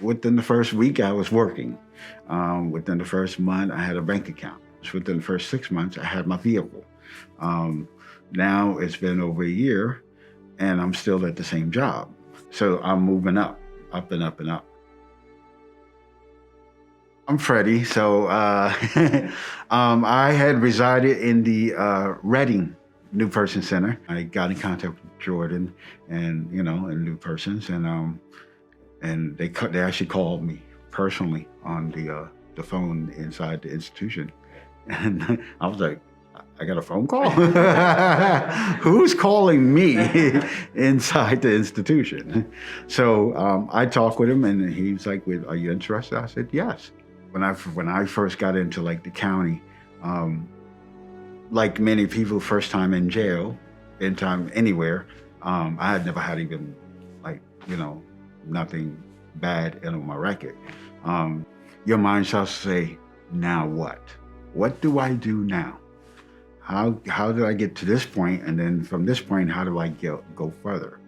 Within the first week, I was working. Within the first month, I had a bank account. Within the first 6 months, I had my vehicle. Um, Now it's been over a year, and I'm still at the same job. So I'm moving up and up and up. I'm Freddie. So I had resided in the Reading New Person Center. I got in contact with Jordan, and and New Persons, and they actually called me personally on the phone inside the institution, and I was like, I got a phone call. Who's calling me inside the institution? So I talked with him, and he was like, "Are you interested?" I said, "Yes." When I first got into like the county, like many people, first time in jail, in time anywhere, I had never had even like nothing bad on my record. Your mind starts to say, "Now what? What do I do now? How did I get to this point? And then from this point, how do I go further?"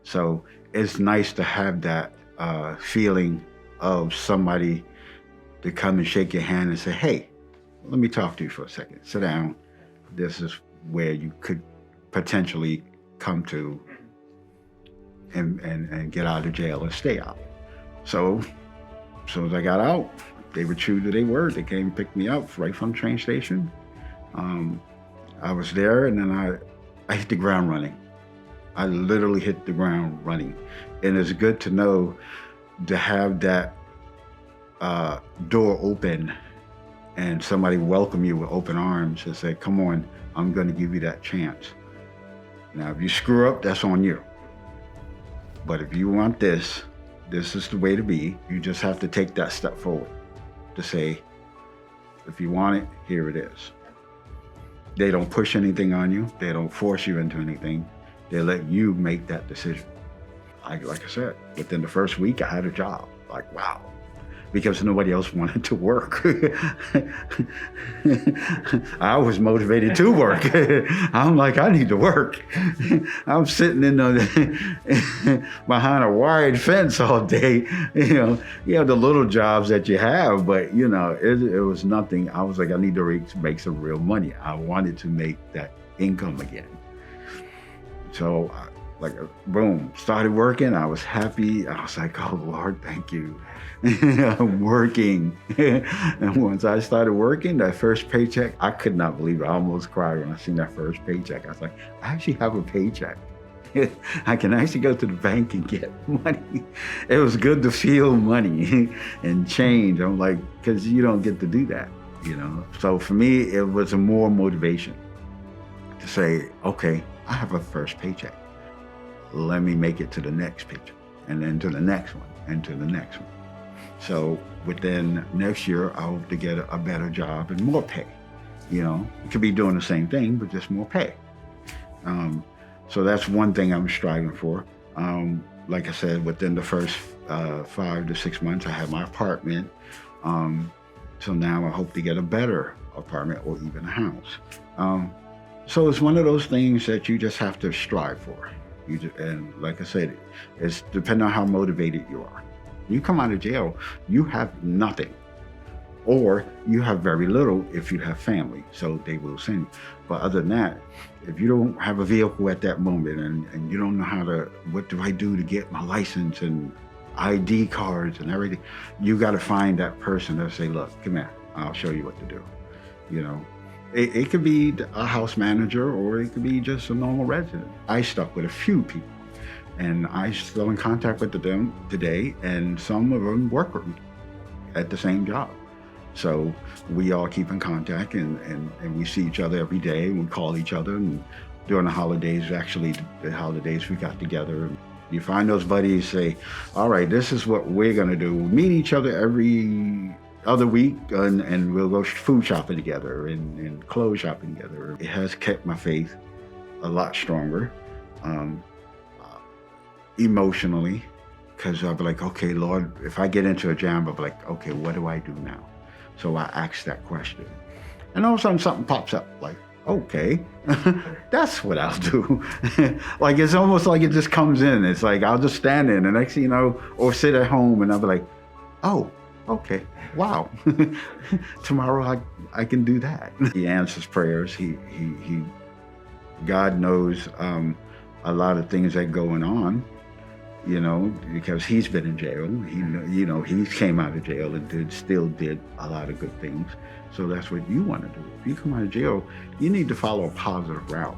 So it's nice to have that feeling of somebody to come and shake your hand and say, "Hey, let me talk to you for a second. Sit down. This is where you could potentially come to and get out of jail and stay out." So as soon as I got out, they were true to their word. They came and picked me up right from the train station. I was there, and then I hit the ground running. I literally hit the ground running. And it's good to know to have that door open and somebody welcome you with open arms and say, "Come on, I'm going to give you that chance. Now, if you screw up, that's on you. But if you want this is the way to be. You just have to take that step forward to say, if you want it, here it is." They don't push anything on you. They don't force you into anything. They let you make that decision. Like I said, within the first week, I had a job. Like, wow. Because nobody else wanted to work. I was motivated to work. I'm like, I need to work. I'm sitting behind a wired fence all day. You have the little jobs that you have, but it was nothing. I was like, I need to make some real money. I wanted to make that income again. So boom, started working. I was happy. I was like, "Oh Lord, thank you." I'm working. And once I started working, that first paycheck, I could not believe it. I almost cried when I seen that first paycheck. I was like, I actually have a paycheck. I can actually go to the bank and get money. It was good to feel money and change. I'm like, because you don't get to do that, So for me, it was a more motivation to say, okay, I have a first paycheck. Let me make it to the next paycheck, and then to the next one, and to the next one. So within next year, I hope to get a better job and more pay. You could be doing the same thing, but just more pay. So that's one thing I'm striving for. Like I said, within the first 5 to 6 months, I had my apartment. So now I hope to get a better apartment or even a house. So it's one of those things that you just have to strive for. And like I said, it's depending on how motivated you are. You come out of jail, you have nothing, or you have very little if you have family, so they will send you. But other than that, if you don't have a vehicle at that moment and you don't know what do I do to get my license and ID cards and everything, you got to find that person to say, "Look, come here, I'll show you what to do." It could be a house manager, or it could be just a normal resident. I stuck with a few people, and I'm still in contact with them today, and some of them work with me at the same job. So we all keep in contact, and we see each other every day, and we call each other, and during the holidays, we got together. And you find those buddies, say, "All right, this is what we're gonna do." We meet each other every other week, and we'll go food shopping together and clothes shopping together. It has kept my faith a lot stronger emotionally, because I'll be like, okay, Lord, if I get into a jam, I'll be like, okay, what do I do now? So I ask that question. And all of a sudden something pops up, like, okay, that's what I'll do. Like, it's almost like it just comes in. It's like, I'll just stand there and the next thing you know, or sit at home and I'll be like, oh, okay, wow. Tomorrow I can do that. He answers prayers. He God knows a lot of things that are going on, because he's been in jail. He came out of jail and still did a lot of good things. So that's what you want to do. If you come out of jail, you need to follow a positive route.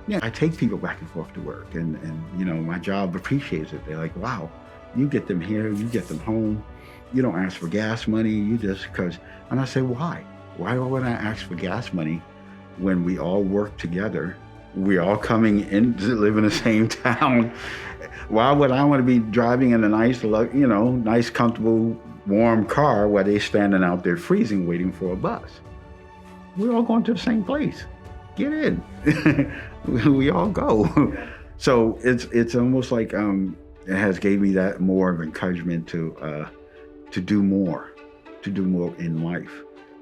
Yeah, I take people back and forth to work, and my job appreciates it. They're like, wow, you get them here, you get them home. You don't ask for gas money. You just and I say, why? Why would I ask for gas money when we all work together? We're all coming in to live in the same town. Why would I want to be driving in a nice, nice, comfortable, warm car while they're standing out there freezing, waiting for a bus? We're all going to the same place. Get in. We all go. So it's almost like it has gave me that more of encouragement to do more in life.